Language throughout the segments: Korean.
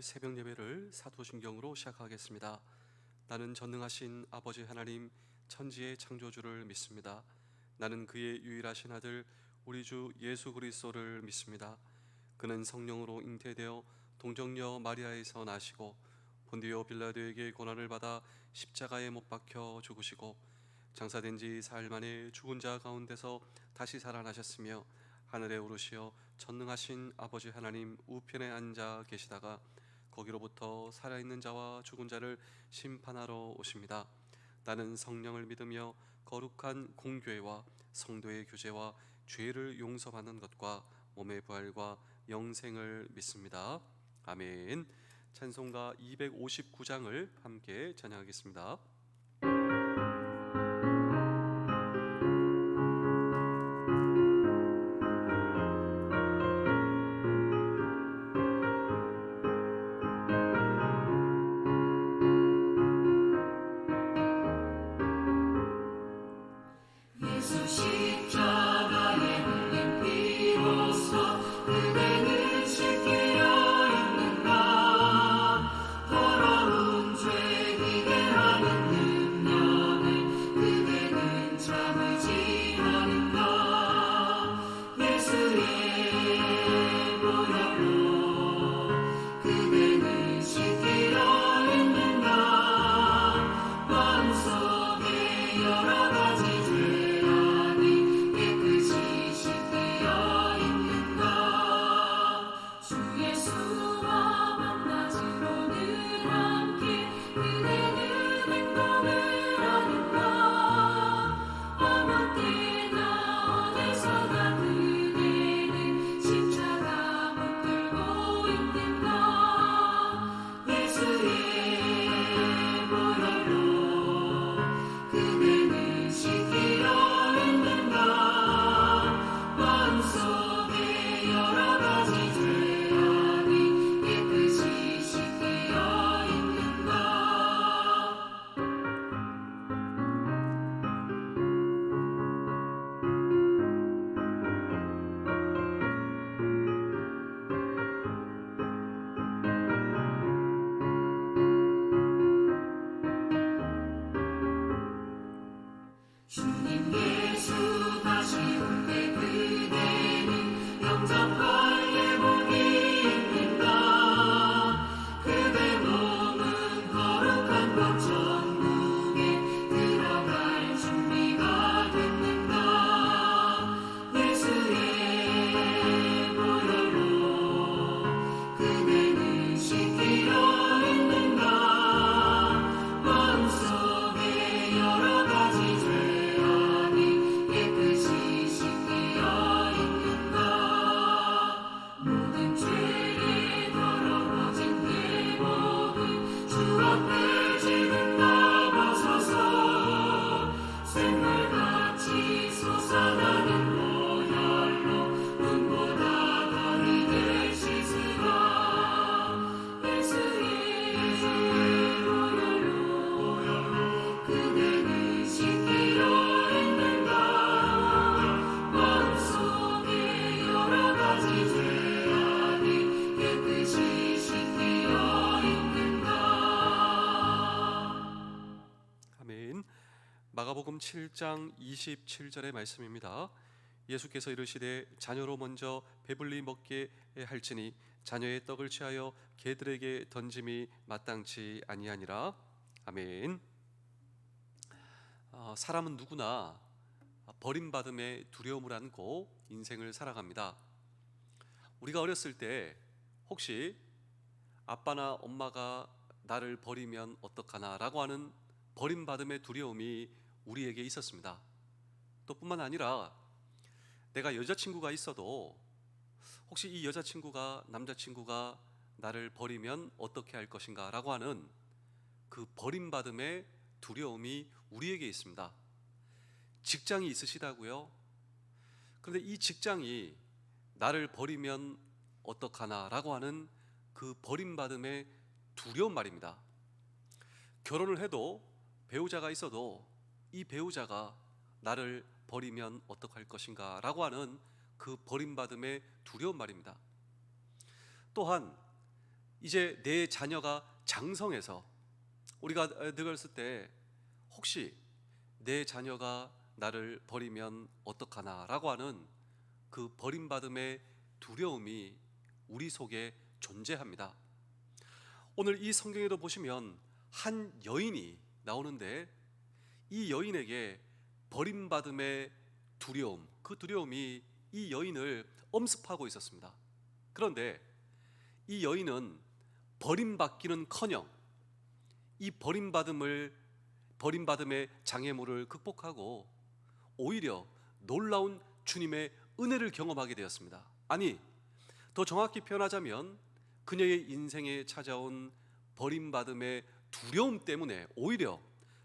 새벽 예배를 사도신경으로 시작하겠습니다. 나는 전능하신 아버지 하나님 천지의 창조주를 믿습니다. 나는 그의 유일하신 아들 우리 주 예수 그리스도를 믿습니다. 그는 성령으로 잉태되어 동정녀 마리아에서 나시고 본디오 빌라도에게 고난을 받아 십자가에 못 박혀 죽으시고 장사된 지 사흘 만에 죽은 자 가운데서 다시 살아나셨으며 하늘에 오르시어 전능하신 아버지 하나님 우편에 앉아 계시다가 거기로부터 살아있는 자와 죽은 자를 심판하러 오십니다. 나는 성령을 믿으며 거룩한 공교회와 성도의 교제와 죄를 용서받는 것과 몸의 부활과 영생을 믿습니다. 아멘. 찬송가 259장을 함께 찬양하겠습니다. 더러운 죄 희게하는 7장 27절의 말씀입니다. 예수께서 이르시되 자녀로 먼저 배불리 먹게 할지니 자녀의 떡을 취하여 개들에게 던짐이 마땅치 아니하니라. 아멘. 사람은 누구나 버림받음의 두려움을 안고 인생을 살아갑니다. 우리가 어렸을 때 혹시 아빠나 엄마가 나를 버리면 어떡하나 라고 하는 버림받음의 두려움이 우리에게 있었습니다. 또 뿐만 아니라 내가 여자친구가 있어도 혹시 이 여자친구가 남자친구가 나를 버리면 어떻게 할 것인가 라고 하는 그 버림받음의 두려움이 우리에게 있습니다. 직장이 있으시다고요? 그런데 이 직장이 나를 버리면 어떡하나 라고 하는 그 버림받음의 두려운 말입니다. 결혼을 해도 배우자가 있어도 이 배우자가 나를 버리면 어떡할 것인가 라고 하는 그 버림받음의 두려운 말입니다. 또한 이제 내 자녀가 장성해서 우리가 늙었을 때 혹시 내 자녀가 나를 버리면 어떡하나 라고 하는 그 버림받음의 두려움이 우리 속에 존재합니다. 오늘 이 성경에도 보시면 한 여인이 나오는데 이 여인에게 버림받음의 두려움, 그 두려움이 이 여인을 엄습하고 있었습니다. 그런데 이 여인은 버림받기는커녕 이 버림받음의 장애물을 극복하고 오히려 놀라운 주님의 은혜를 경험하게 되었습니다. 아니, 더 정확히 표현하자면 그녀의 인생에 찾아온 버림받음의 두려움 때문에 오히려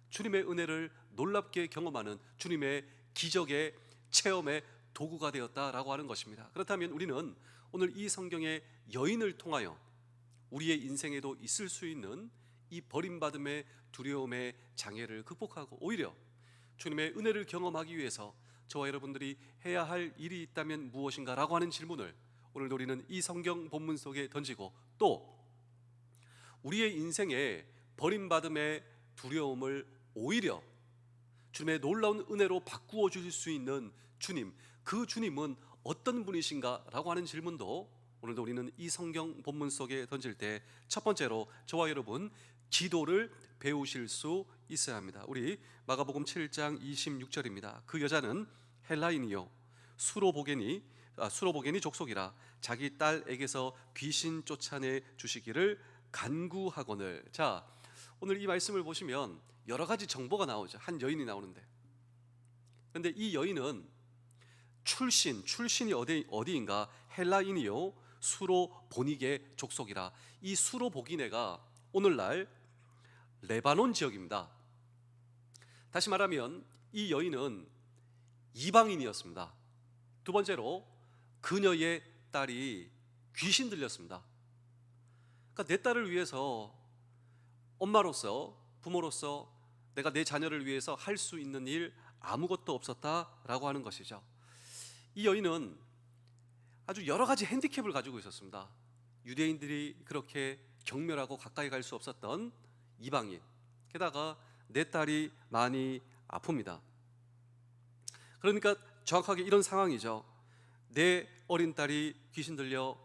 주님의 은혜를 놀랍게 경험하는 주님의 기적의 체험의 도구가 되었다라고 하는 것입니다. 그렇다면 우리는 오늘 이 성경의 여인을 통하여 우리의 인생에도 있을 수 있는 이 버림받음의 두려움의 장애를 극복하고 오히려 주님의 은혜를 경험하기 위해서 저와 여러분들이 해야 할 일이 있다면 무엇인가 라고 하는 질문을 오늘 우리는 이 성경 본문 속에 던지고 또 우리의 인생에 버림받음의 두려움을 오히려 주님의 놀라운 은혜로 바꾸어 주실 수 있는 주님, 그 주님은 어떤 분이신가 라고 하는 질문도 오늘도 우리는 이 성경 본문 속에 던질 때 첫 번째로 저와 여러분 기도를 배우실 수 있어야 합니다. 우리 마가복음 7장 26절입니다. 그 여자는 헬라인이요 수로보게니 족속이라 자기 딸에게서 귀신 쫓아내 주시기를 간구하거늘. 자, 오늘 이 말씀을 보시면 여러 가지 정보가 나오죠. 한 여인이 나오는데, 그런데 이 여인은 출신이 어디인가? 헬라인이요 수로보니게 족속이라. 이 수로보기네가 오늘날 레바논 지역입니다. 다시 말하면 이 여인은 이방인이었습니다. 두 번째로 그녀의 딸이 귀신 들렸습니다. 그러니까 내 딸을 위해서 엄마로서 부모로서 내가 내 자녀를 위해서 할 수 있는 일 아무것도 없었다라고 하는 것이죠. 이 여인은 아주 여러 가지 핸디캡을 가지고 있었습니다. 유대인들이 그렇게 경멸하고 가까이 갈 수 없었던 이방인, 게다가 내 딸이 많이 아픕니다. 그러니까 정확하게 이런 상황이죠. 내 어린 딸이 귀신 들려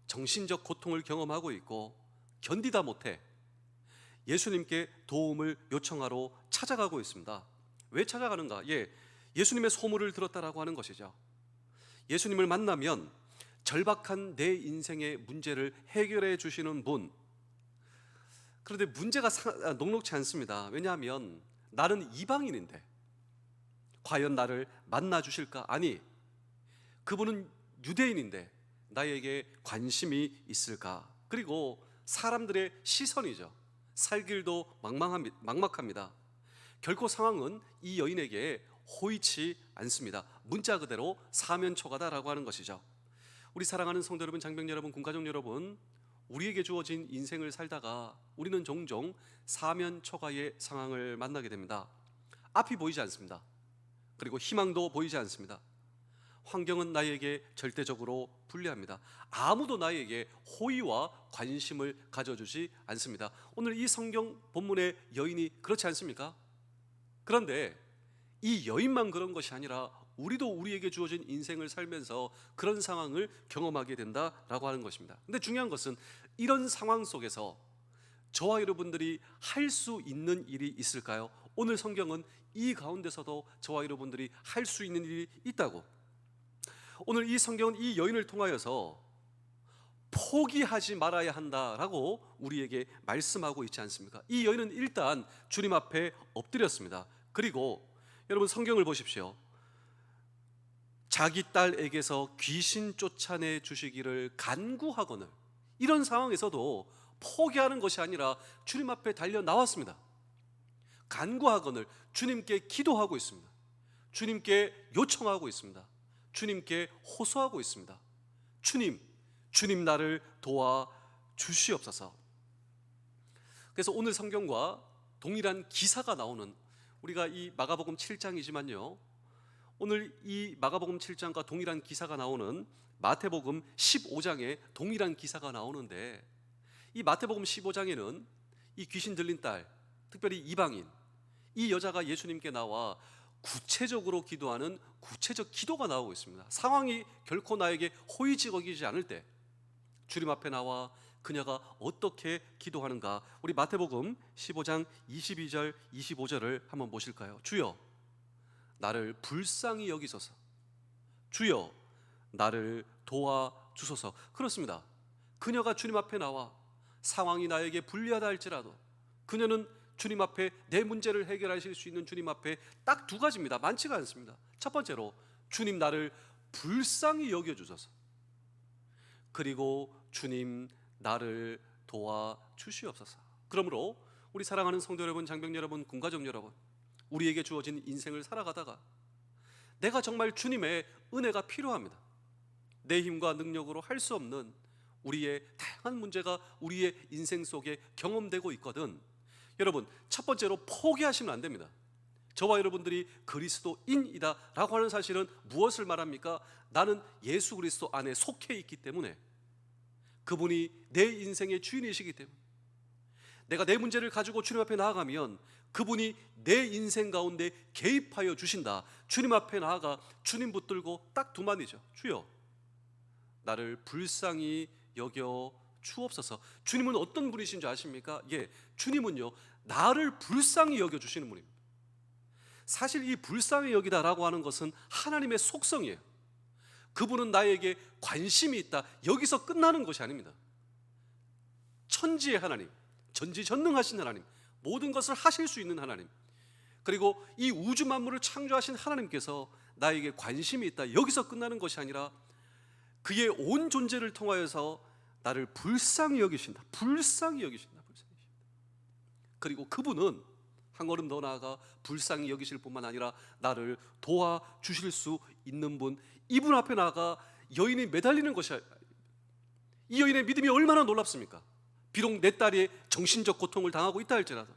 정신적 고통을 경험하고 있고 견디다 못해 예수님께 도움을 요청하러 찾아가고 있습니다. 왜 찾아가는가? 예수님의 소문을 들었다라고 하는 것이죠. 예수님을 만나면 절박한 내 인생의 문제를 해결해 주시는 분. 그런데 문제가 녹록치 않습니다. 왜냐하면 나는 이방인인데 과연 나를 만나 주실까? 아니, 그분은 유대인인데 나에게 관심이 있을까? 그리고 사람들의 시선이죠. 살 길도 막막합니다. 결코 상황은 이 여인에게 호의치 않습니다. 문자 그대로 사면초가다라고 하는 것이죠. 우리 사랑하는 성도 여러분, 장병 여러분, 군가족 여러분, 우리에게 주어진 인생을 살다가 우리는 종종 사면초가의 상황을 만나게 됩니다. 앞이 보이지 않습니다. 그리고 희망도 보이지 않습니다. 환경은 나에게 절대적으로 불리합니다. 아무도 나에게 호의와 관심을 가져주지 않습니다. 오늘 이 성경 본문의 여인이 그렇지 않습니까? 그런데 이 여인만 그런 것이 아니라 우리도 우리에게 주어진 인생을 살면서 그런 상황을 경험하게 된다라고 하는 것입니다. 근데 중요한 것은 이런 상황 속에서 저와 여러분들이 할 수 있는 일이 있을까요? 오늘 성경은 이 가운데서도 저와 여러분들이 할 수 있는 일이 있다고, 오늘 이 성경은 이 여인을 통하여서 포기하지 말아야 한다라고 우리에게 말씀하고 있지 않습니까? 이 여인은 일단 주님 앞에 엎드렸습니다. 그리고 여러분 성경을 보십시오. 자기 딸에게서 귀신 쫓아내 주시기를 간구하거늘, 이런 상황에서도 포기하는 것이 아니라 주님 앞에 달려 나왔습니다. 간구하거늘, 주님께 기도하고 있습니다. 주님께 요청하고 있습니다. 주님께 호소하고 있습니다. 주님 나를 도와 주시옵소서. 그래서 오늘 성경과 동일한 기사가 나오는, 우리가 이 마가복음 7장이지만요, 오늘 이 마가복음 7장과 동일한 기사가 나오는 마태복음 15장에 동일한 기사가 나오는데, 이 마태복음 15장에는 이 귀신 들린 딸, 특별히 이방인, 이 여자가 예수님께 나와 구체적으로 기도하는 구체적 기도가 나오고 있습니다. 상황이 결코 나에게 호의적이지 않을 때 주님 앞에 나와 그녀가 어떻게 기도하는가, 우리 마태복음 15장 22절 25절을 한번 보실까요? 주여 나를 불쌍히 여기소서, 주여 나를 도와주소서. 그렇습니다. 그녀가 주님 앞에 나와 상황이 나에게 불리하다 할지라도 그녀는 주님 앞에 내 문제를 해결하실 수 있는 주님 앞에 딱 두 가지입니다. 많지가 않습니다. 첫 번째로 주님 나를 불쌍히 여겨주소서, 그리고 주님 나를 도와주시옵소서. 그러므로 우리 사랑하는 성도 여러분, 장병 여러분, 군가족 여러분, 우리에게 주어진 인생을 살아가다가 내가 정말 주님의 은혜가 필요합니다. 내 힘과 능력으로 할 수 없는 우리의 다양한 문제가 우리의 인생 속에 경험되고 있거든, 여러분 첫 번째로 포기하시면 안 됩니다. 저와 여러분들이 그리스도인이다 라고 하는 사실은 무엇을 말합니까? 나는 예수 그리스도 안에 속해 있기 때문에, 그분이 내 인생의 주인이시기 때문에, 내가 내 문제를 가지고 주님 앞에 나아가면 그분이 내 인생 가운데 개입하여 주신다. 주님 앞에 나아가 주님 붙들고 딱 두 마디죠. 주여 나를 불쌍히 여겨 주옵소서. 주님은 어떤 분이신 줄 아십니까? 예, 주님은요 나를 불쌍히 여겨 주시는 분입니다. 사실 이 불쌍히 여기다라고 하는 것은 하나님의 속성이에요. 그분은 나에게 관심이 있다, 여기서 끝나는 것이 아닙니다. 천지의 하나님, 전지전능하신 하나님, 모든 것을 하실 수 있는 하나님, 그리고 이 우주 만물을 창조하신 하나님께서 나에게 관심이 있다, 여기서 끝나는 것이 아니라 그의 온 존재를 통하여서 나를 불쌍히 여기신다. 불쌍히 여기신다. 그리고 그분은 한 걸음 더 나아가 불쌍히 여기실 뿐만 아니라 나를 도와주실 수 있는 분, 이분 앞에 나아가 여인이 매달리는 것이, 이 여인의 믿음이 얼마나 놀랍습니까? 비록 내 딸이 정신적 고통을 당하고 있다 할지라도,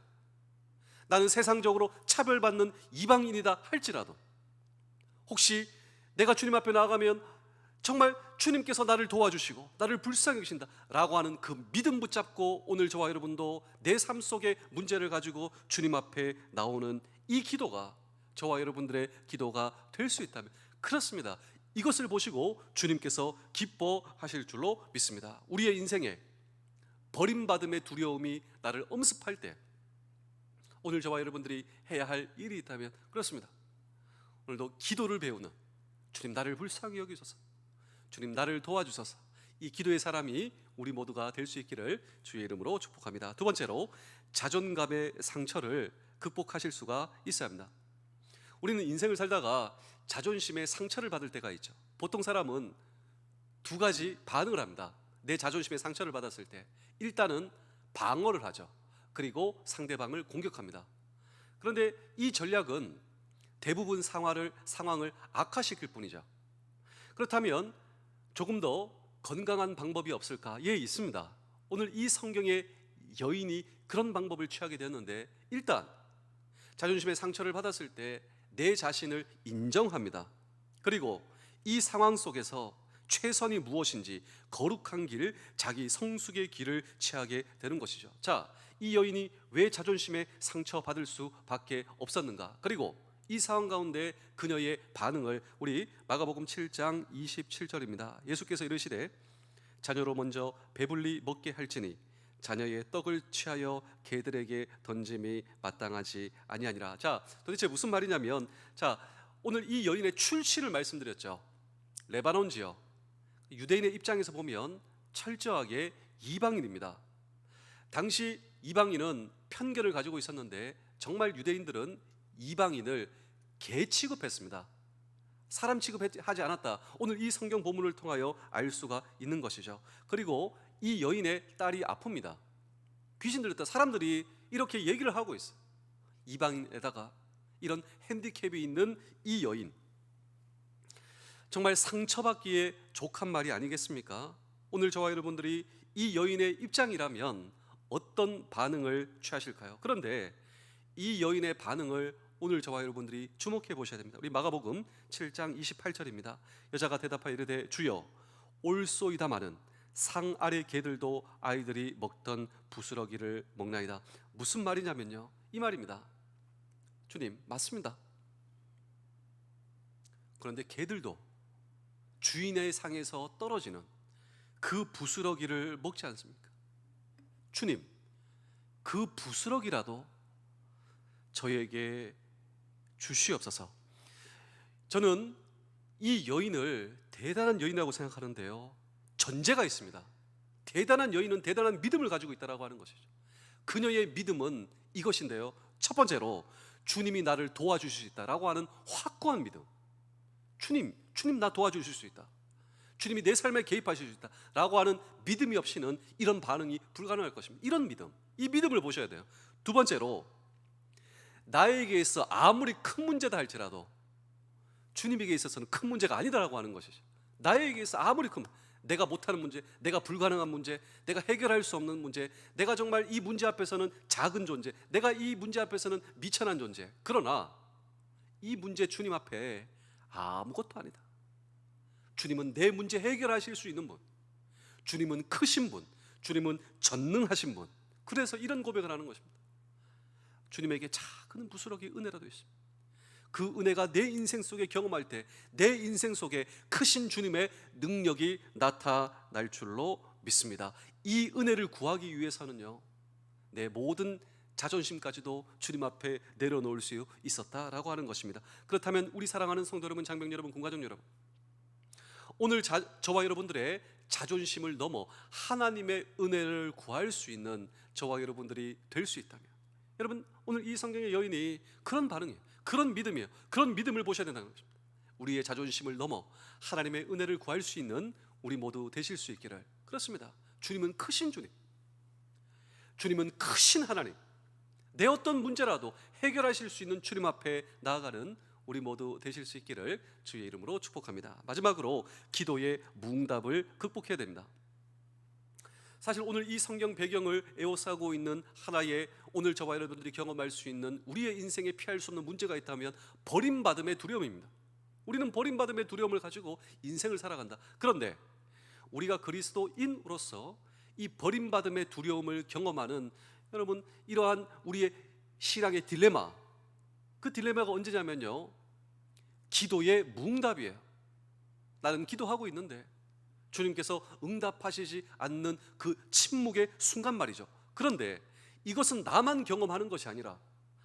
나는 세상적으로 차별받는 이방인이다 할지라도, 혹시 내가 주님 앞에 나아가면 정말 주님께서 나를 도와주시고 나를 불쌍히 여기신다 라고 하는 그 믿음 붙잡고 오늘 저와 여러분도 내 삶 속의 문제를 가지고 주님 앞에 나오는 이 기도가 저와 여러분들의 기도가 될 수 있다면, 그렇습니다. 이것을 보시고 주님께서 기뻐하실 줄로 믿습니다. 우리의 인생에 버림받음의 두려움이 나를 엄습할 때 오늘 저와 여러분들이 해야 할 일이 있다면 그렇습니다. 오늘도 기도를 배우는, 주님 나를 불쌍히 여기소서, 주님 나를 도와주소서, 이 기도의 사람이 우리 모두가 될 수 있기를 주의 이름으로 축복합니다. 두 번째로 자존감의 상처를 극복하실 수가 있어야 합니다. 우리는 인생을 살다가 자존심의 상처를 받을 때가 있죠. 보통 사람은 두 가지 반응을 합니다. 내 자존심의 상처를 받았을 때 일단은 방어를 하죠. 그리고 상대방을 공격합니다. 그런데 이 전략은 대부분 상황을 악화시킬 뿐이죠. 그렇다면 조금 더 건강한 방법이 없을까? 예, 있습니다. 오늘 이 성경의 여인이 그런 방법을 취하게 되었는데, 일단 자존심의 상처를 받았을 때 내 자신을 인정합니다. 그리고 이 상황 속에서 최선이 무엇인지 거룩한 길, 자기 성숙의 길을 취하게 되는 것이죠. 자, 이 여인이 왜 자존심에 상처받을 수밖에 없었는가? 그리고 이 상황 가운데 그녀의 반응을 우리 마가복음 7장 27절입니다. 예수께서 이르시되 자녀로 먼저 배불리 먹게 할지니 자녀의 떡을 취하여 개들에게 던짐이 마땅하지 아니하니라. 자, 도대체 무슨 말이냐면, 자, 오늘 이 여인의 출신을 말씀드렸죠. 레바논 지역, 유대인의 입장에서 보면 철저하게 이방인입니다. 당시 이방인은 편견을 가지고 있었는데 정말 유대인들은 이방인을 개 취급했습니다. 사람 취급하지 않았다. 오늘 이 성경 본문을 통하여 알 수가 있는 것이죠. 그리고 이 여인의 딸이 아픕니다. 귀신 들렸다. 사람들이 이렇게 얘기를 하고 있어요. 이방인에다가 이런 핸디캡이 있는 이 여인, 정말 상처받기에 족한 말이 아니겠습니까? 오늘 저와 여러분들이 이 여인의 입장이라면 어떤 반응을 취하실까요? 그런데 이 여인의 반응을 오늘 저와 여러분들이 주목해 보셔야 됩니다. 우리 마가복음 7장 28절입니다. 여자가 대답하여 이르되 주여 올소이다마는 상 아래 개들도 아이들이 먹던 부스러기를 먹나이다. 무슨 말이냐면요, 이 말입니다. 주님, 맞습니다. 그런데 개들도 주인의 상에서 떨어지는 그 부스러기를 먹지 않습니까? 주님, 그 부스러기라도 저에게 주시옵소서. 저는 이 여인을 대단한 여인이라고 생각하는데요, 전제가 있습니다. 대단한 여인은 대단한 믿음을 가지고 있다고 하는 것이죠. 그녀의 믿음은 이것인데요, 첫 번째로 주님이 나를 도와주실 수 있다라고 하는 확고한 믿음. 주님 나 도와주실 수 있다. 주님이 내 삶에 개입하실 수 있다 라고 하는 믿음이 없이는 이런 반응이 불가능할 것입니다. 이런 믿음, 이 믿음을 보셔야 돼요. 두 번째로, 나에게 있어 아무리 큰 문제다 할지라도 주님에게 있어서는 큰 문제가 아니다라고 하는 것이죠. 나에게 있어 아무리 큰, 내가 못하는 문제, 내가 불가능한 문제, 내가 해결할 수 없는 문제, 내가 정말 이 문제 앞에서는 작은 존재, 내가 이 문제 앞에서는 미천한 존재, 그러나 이 문제 주님 앞에 아무것도 아니다. 주님은 내 문제 해결하실 수 있는 분, 주님은 크신 분, 주님은 전능하신 분. 그래서 이런 고백을 하는 것입니다. 주님에게 작은 부스러기 은혜라도 있습니다. 그 은혜가 내 인생 속에 경험할 때 내 인생 속에 크신 주님의 능력이 나타날 줄로 믿습니다. 이 은혜를 구하기 위해서는요, 내 모든 자존심까지도 주님 앞에 내려놓을 수 있었다라고 하는 것입니다. 그렇다면 우리 사랑하는 성도 여러분, 장병 여러분, 군가족 여러분, 오늘 저와 여러분들의 자존심을 넘어 하나님의 은혜를 구할 수 있는 저와 여러분들이 될 수 있다면, 여러분, 오늘 이 성경의 여인이 그런 반응이에요. 그런 믿음이에요. 그런 믿음을 보셔야 된다는 것입니다. 우리의 자존심을 넘어 하나님의 은혜를 구할 수 있는 우리 모두 되실 수 있기를. 그렇습니다. 주님은 크신 주님, 주님은 크신 하나님, 내 어떤 문제라도 해결하실 수 있는 주님 앞에 나아가는 우리 모두 되실 수 있기를 주의 이름으로 축복합니다. 마지막으로 기도의 무응답을 극복해야 됩니다. 사실 오늘 이 성경 배경을 에워싸고 있는 하나의, 오늘 저와 여러분들이 경험할 수 있는 우리의 인생에 피할 수 없는 문제가 있다면 버림받음의 두려움입니다. 우리는 버림받음의 두려움을 가지고 인생을 살아간다. 그런데 우리가 그리스도인으로서 이 버림받음의 두려움을 경험하는, 여러분, 이러한 우리의 신앙의 딜레마, 그 딜레마가 언제냐면요, 기도의 무응답이에요. 나는 기도하고 있는데 주님께서 응답하시지 않는 그 침묵의 순간 말이죠. 그런데 이것은 나만 경험하는 것이 아니라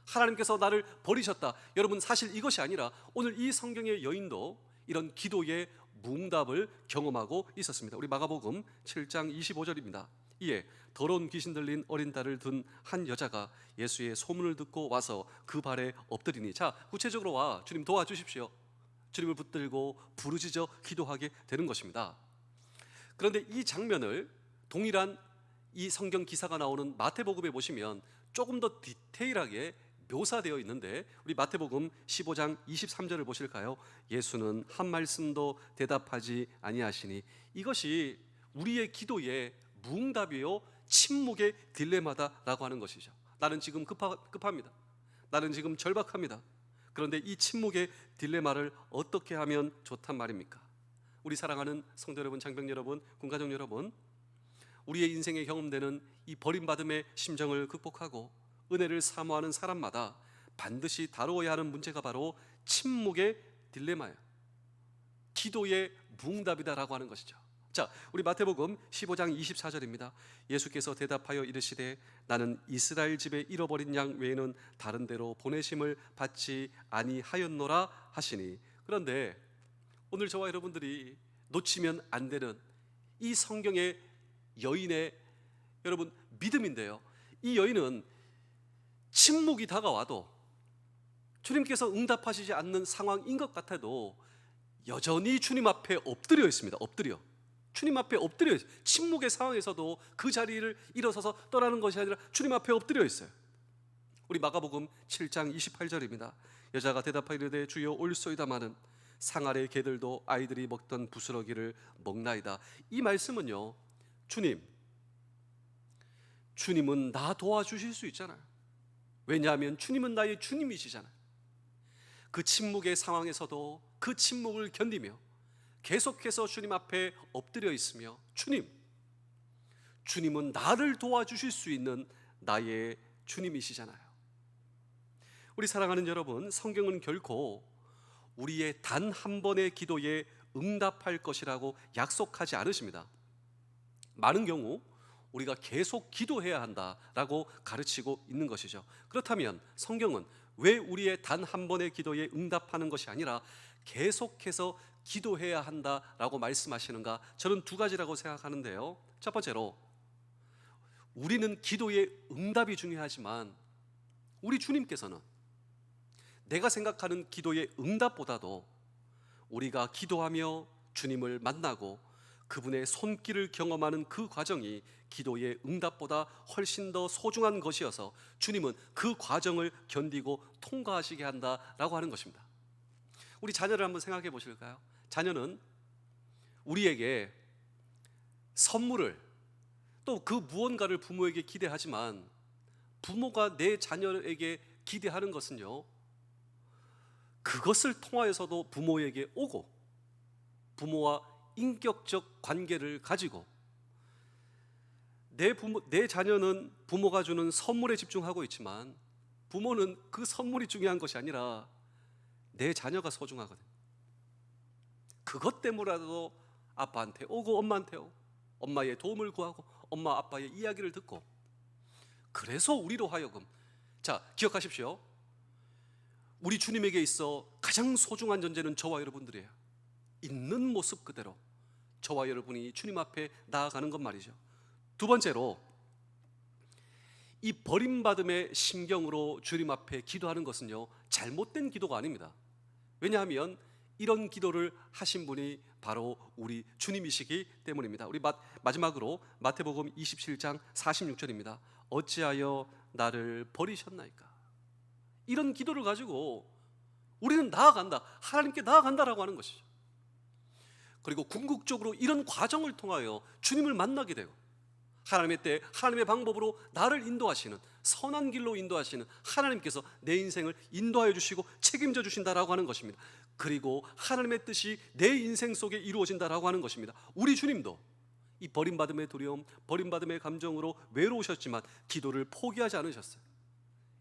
하나님께서 나를 버리셨다, 여러분, 사실 이것이 아니라 오늘 이 성경의 여인도 이런 기도의 무응답을 경험하고 있었습니다. 우리 마가복음 7장 25절입니다. 이에 더러운 귀신 들린 어린 딸을 둔 한 여자가 예수의 소문을 듣고 와서 그 발에 엎드리니, 자, 구체적으로 와, 주님 도와주십시오, 주님을 붙들고 부르짖어 기도하게 되는 것입니다. 그런데 이 장면을 동일한 이 성경 기사가 나오는 마태복음에 보시면 조금 더 디테일하게 묘사되어 있는데, 우리 마태복음 15장 23절을 보실까요? 예수는 한 말씀도 대답하지 아니하시니. 이것이 우리의 기도의 무응답이요, 침묵의 딜레마다라고 하는 것이죠. 나는 지금 급합니다. 나는 지금 절박합니다. 그런데 이 침묵의 딜레마를 어떻게 하면 좋단 말입니까? 우리 사랑하는 성도 여러분, 장병 여러분, 군가족 여러분, 우리의 인생에 경험되는 이 버림받음의 심정을 극복하고 은혜를 사모하는 사람마다 반드시 다루어야 하는 문제가 바로 침묵의 딜레마예요. 기도의 무응답이다라고 하는 것이죠. 자, 우리 마태복음 15장 24절입니다. 예수께서 대답하여 이르시되 나는 이스라엘 집에 잃어버린 양 외에는 다른 데로 보내심을 받지 아니하였노라 하시니. 그런데 오늘 저와 여러분들이 놓치면 안 되는 이 성경의 여인의 여러분 믿음인데요, 이 여인은 침묵이 다가와도 주님께서 응답하시지 않는 상황인 것 같아도 여전히 주님 앞에 엎드려 있습니다. 엎드려 주님 앞에 엎드려 있어요. 침묵의 상황에서도 그 자리를 일어서서 떠나는 것이 아니라 주님 앞에 엎드려 있어요. 우리 마가복음 7장 28절입니다. 여자가 대답하여 이르되 주여 올소이다마는 상 아래 개들도 아이들이 먹던 부스러기를 먹나이다. 이 말씀은요, 주님은 나 도와주실 수 있잖아요. 왜냐하면 주님은 나의 주님이시잖아요. 그 침묵의 상황에서도 그 침묵을 견디며 계속해서 주님 앞에 엎드려 있으며 주님은 나를 도와주실 수 있는 나의 주님이시잖아요. 우리 사랑하는 여러분, 성경은 결코 우리의 단 한 번의 기도에 응답할 것이라고 약속하지 않으십니다. 많은 경우 우리가 계속 기도해야 한다라고 가르치고 있는 것이죠. 그렇다면 성경은 왜 우리의 단 한 번의 기도에 응답하는 것이 아니라 계속해서 기도해야 한다라고 말씀하시는가? 저는 두 가지라고 생각하는데요. 첫 번째로, 우리는 기도의 응답이 중요하지만 우리 주님께서는 내가 생각하는 기도의 응답보다도 우리가 기도하며 주님을 만나고 그분의 손길을 경험하는 그 과정이 기도의 응답보다 훨씬 더 소중한 것이어서 주님은 그 과정을 견디고 통과하시게 한다라고 하는 것입니다. 우리 자녀를 한번 생각해 보실까요? 자녀는 우리에게 선물을, 또 그 무언가를 부모에게 기대하지만 부모가 내 자녀에게 기대하는 것은요, 그것을 통하여서도 부모에게 오고 부모와 인격적 관계를 가지고 내 자녀는 부모가 주는 선물에 집중하고 있지만 부모는 그 선물이 중요한 것이 아니라 내 자녀가 소중하거든. 그것 때문에라도 아빠한테 오고 엄마한테 오고 엄마의 도움을 구하고 엄마 아빠의 이야기를 듣고, 그래서 우리로 하여금, 자, 기억하십시오. 우리 주님에게 있어 가장 소중한 존재는 저와 여러분들이에요. 있는 모습 그대로 저와 여러분이 주님 앞에 나아가는 것 말이죠. 두 번째로, 이 버림받음의 심경으로 주님 앞에 기도하는 것은요, 잘못된 기도가 아닙니다. 왜냐하면 이런 기도를 하신 분이 바로 우리 주님이시기 때문입니다. 우리 마지막으로 마태복음 27장 46절입니다. 어찌하여 나를 버리셨나이까? 이런 기도를 가지고 우리는 나아간다, 하나님께 나아간다라고 하는 것이죠. 그리고 궁극적으로 이런 과정을 통하여 주님을 만나게 되고 하나님의 때 하나님의 방법으로 나를 인도하시는, 선한 길로 인도하시는 하나님께서 내 인생을 인도하여 주시고 책임져 주신다라고 하는 것입니다. 그리고 하나님의 뜻이 내 인생 속에 이루어진다라고 하는 것입니다. 우리 주님도 이 버림받음의 두려움, 버림받음의 감정으로 외로우셨지만 기도를 포기하지 않으셨어요.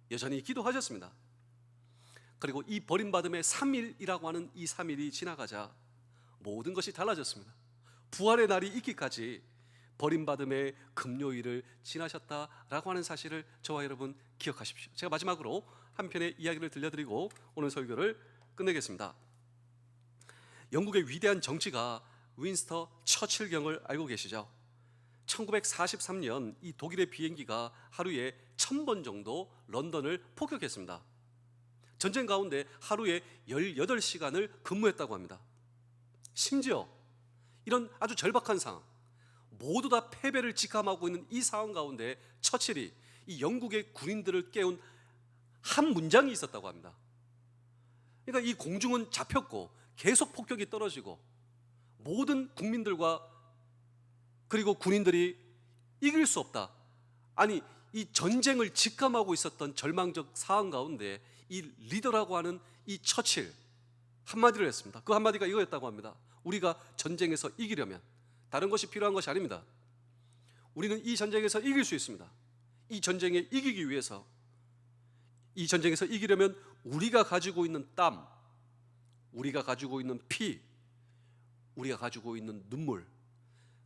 여전히 기도하셨습니다. 그리고 이 버림받음의 3일이라고 하는 이 3일이 지나가자 모든 것이 달라졌습니다. 부활의 날이 있기까지 버림받음의 금요일을 지나셨다라고 하는 사실을 저와 여러분 기억하십시오. 제가 마지막으로 한 편의 이야기를 들려드리고 오늘 설교를 끝내겠습니다. 영국의 위대한 정치가 윈스터 처칠경을 알고 계시죠? 1943년 이 독일의 비행기가 하루에 1000번 정도 런던을 폭격했습니다. 전쟁 가운데 하루에 18시간을 근무했다고 합니다. 심지어 이런 아주 절박한 상황, 모두 다 패배를 직감하고 있는 이 상황 가운데 처칠이 이 영국의 군인들을 깨운 한 문장이 있었다고 합니다. 그러니까 이 공중은 잡혔고 계속 폭격이 떨어지고 모든 국민들과 그리고 군인들이 이길 수 없다. 아니, 이 전쟁을 직감하고 있었던 절망적 상황 가운데 이 리더라고 하는 이 처칠 한마디를 했습니다. 그 한마디가 이거였다고 합니다. 우리가 전쟁에서 이기려면 다른 것이 필요한 것이 아닙니다. 우리는 이 전쟁에서 이길 수 있습니다. 이 전쟁에 이기기 위해서 이 전쟁에서 이기려면 우리가 가지고 있는 땀, 우리가 가지고 있는 피, 우리가 가지고 있는 눈물,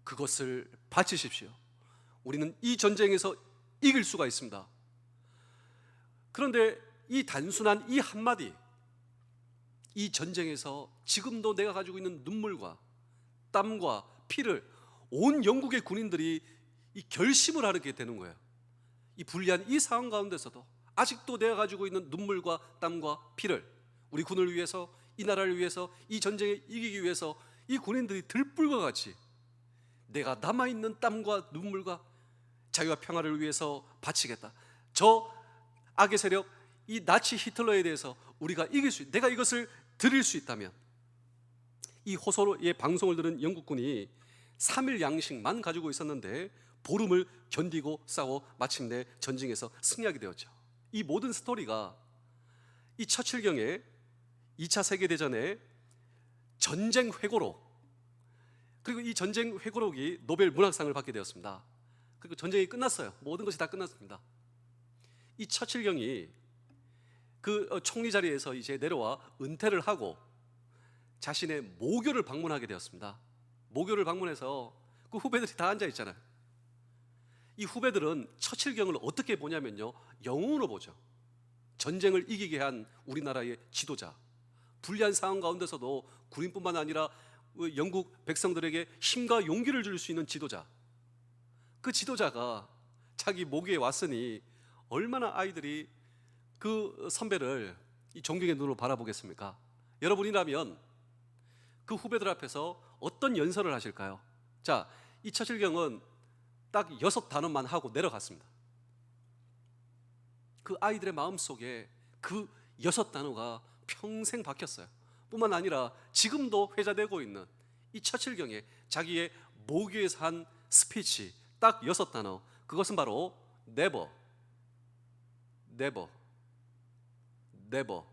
그것을 바치십시오. 우리는 이 전쟁에서 이길 수가 있습니다. 그런데 이 단순한 이 한마디, 이 전쟁에서 지금도 내가 가지고 있는 눈물과 땀과 피를 온 영국의 군인들이 이 결심을 하게 되는 거예요. 이 불리한 이 상황 가운데서도 아직도 내가 가지고 있는 눈물과 땀과 피를 우리 군을 위해서, 이 나라를 위해서, 이 전쟁에 이기기 위해서 이 군인들이 들불과 같이 내가 남아있는 땀과 눈물과 자유와 평화를 위해서 바치겠다. 저 악의 세력, 이 나치 히틀러에 대해서 우리가 이길 수, 내가 이것을 드릴 수 있다면, 이 호소의 방송을 들은 영국군이 3일 양식만 가지고 있었는데 보름을 견디고 싸워 마침내 전쟁에서 승리하게 되었죠. 이 모든 스토리가 이 처칠경의 2차 세계대전의 전쟁 회고록, 그리고 이 전쟁 회고록이 노벨 문학상을 받게 되었습니다. 그리고 전쟁이 끝났어요. 모든 것이 다 끝났습니다. 이 처칠경이 그 총리 자리에서 이제 내려와 은퇴를 하고 자신의 모교를 방문하게 되었습니다. 모교를 방문해서 그 후배들이 다 앉아 있잖아요. 이 후배들은 처칠경을 어떻게 보냐면요, 영웅으로 보죠. 전쟁을 이기게 한 우리나라의 지도자, 불리한 상황 가운데서도 군인뿐만 아니라 영국 백성들에게 힘과 용기를 줄 수 있는 지도자, 그 지도자가 자기 모교에 왔으니 얼마나 아이들이 그 선배를 이 존경의 눈으로 바라보겠습니까? 여러분이라면 그 후배들 앞에서 어떤 연설을 하실까요? 자, 이 처칠경은 딱 6단어만 하고 내려갔습니다. 그 아이들의 마음속에 그 6단어가 평생 박혔어요. 뿐만 아니라 지금도 회자되고 있는 이 처칠경의 자기의 모교에서 한 스피치 딱 6단어, 그것은 바로 never, never, never,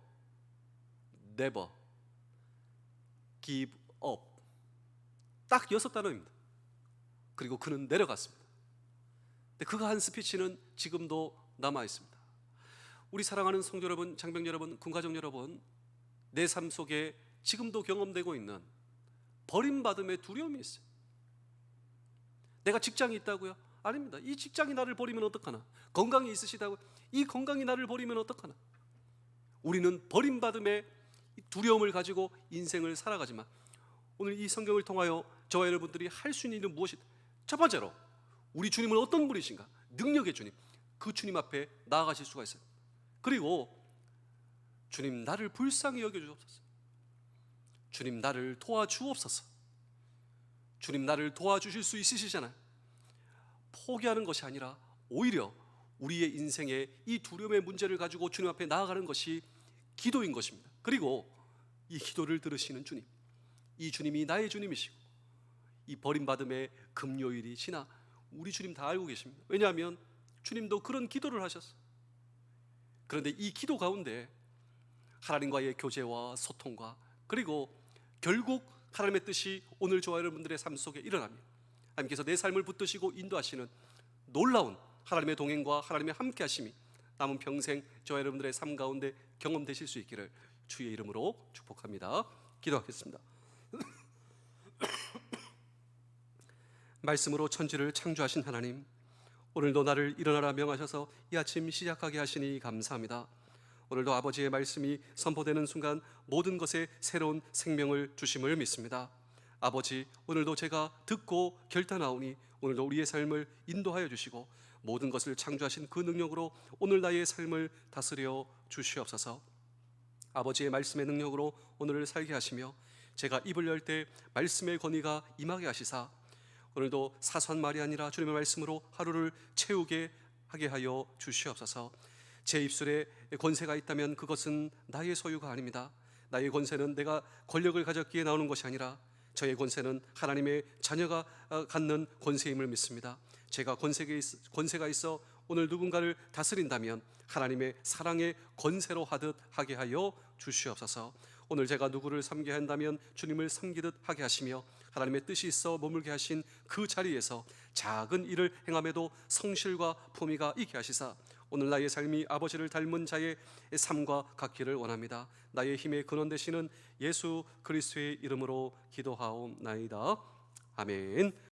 never, give up, 딱 6단어입니다. 그리고 그는 내려갔습니다. 근데 그가 한 스피치는 지금도 남아 있습니다. 우리 사랑하는 성도 여러분, 장병 여러분, 군가족 여러분, 내 삶 속에 지금도 경험되고 있는 버림받음의 두려움이 있어요. 내가 직장이 있다고요? 아닙니다. 이 직장이 나를 버리면 어떡하나? 건강이 있으시다고요? 이 건강이 나를 버리면 어떡하나? 우리는 버림받음의 두려움을 가지고 인생을 살아가지만 오늘 이 성경을 통하여 저와 여러분들이 할 수 있는 일은 무엇이다? 첫 번째로 우리 주님은 어떤 분이신가? 능력의 주님, 그 주님 앞에 나아가실 수가 있어요. 그리고 주님, 나를 불쌍히 여겨주옵소서. 주님, 나를 도와주옵소서. 주님, 나를 도와주실 수 있으시잖아요. 포기하는 것이 아니라 오히려 우리의 인생에 이 두려움의 문제를 가지고 주님 앞에 나아가는 것이 기도인 것입니다. 그리고 이 기도를 들으시는 주님, 이 주님이 나의 주님이시고 이 버림받음의 금요일이 지나 우리 주님 다 알고 계십니다. 왜냐하면 주님도 그런 기도를 하셨어요. 그런데 이 기도 가운데 하나님과의 교제와 소통과 그리고 결국 하나님의 뜻이 오늘 저와 여러분들의 삶 속에 일어나며 하나님께서 내 삶을 붙드시고 인도하시는 놀라운 하나님의 동행과 하나님의 함께 하심이 남은 평생 저와 여러분들의 삶 가운데 경험되실 수 있기를 주의 이름으로 축복합니다. 기도하겠습니다. 말씀으로 천지를 창조하신 하나님, 오늘도 나를 일어나라 명하셔서 이 아침 시작하게 하시니 감사합니다. 오늘도 아버지의 말씀이 선포되는 순간 모든 것에 새로운 생명을 주심을 믿습니다. 아버지, 오늘도 제가 듣고 결단하오니 오늘도 우리의 삶을 인도하여 주시고 모든 것을 창조하신 그 능력으로 오늘 나의 삶을 다스려 주시옵소서. 아버지의 말씀의 능력으로 오늘을 살게 하시며 제가 입을 열 때 말씀의 권위가 임하게 하시사 오늘도 사소한 말이 아니라 주님의 말씀으로 하루를 채우게 하게 하여 주시옵소서. 제 입술에 권세가 있다면 그것은 나의 소유가 아닙니다. 나의 권세는 내가 권력을 가졌기에 나오는 것이 아니라 저의 권세는 하나님의 자녀가 갖는 권세임을 믿습니다. 제가 권세가 있어 오늘 누군가를 다스린다면 하나님의 사랑의 권세로 하듯 하게 하여 주시옵소서. 오늘 제가 누구를 섬기게 한다면 주님을 섬기듯 하게 하시며 하나님의 뜻이 있어 머물게 하신 그 자리에서 작은 일을 행함에도 성실과 품위가 있게 하시사 오늘 나의 삶이 아버지를 닮은 자의 삶과 같기를 원합니다. 나의 힘의 근원 되시는 예수 그리스도의 이름으로 기도하옵나이다. 아멘.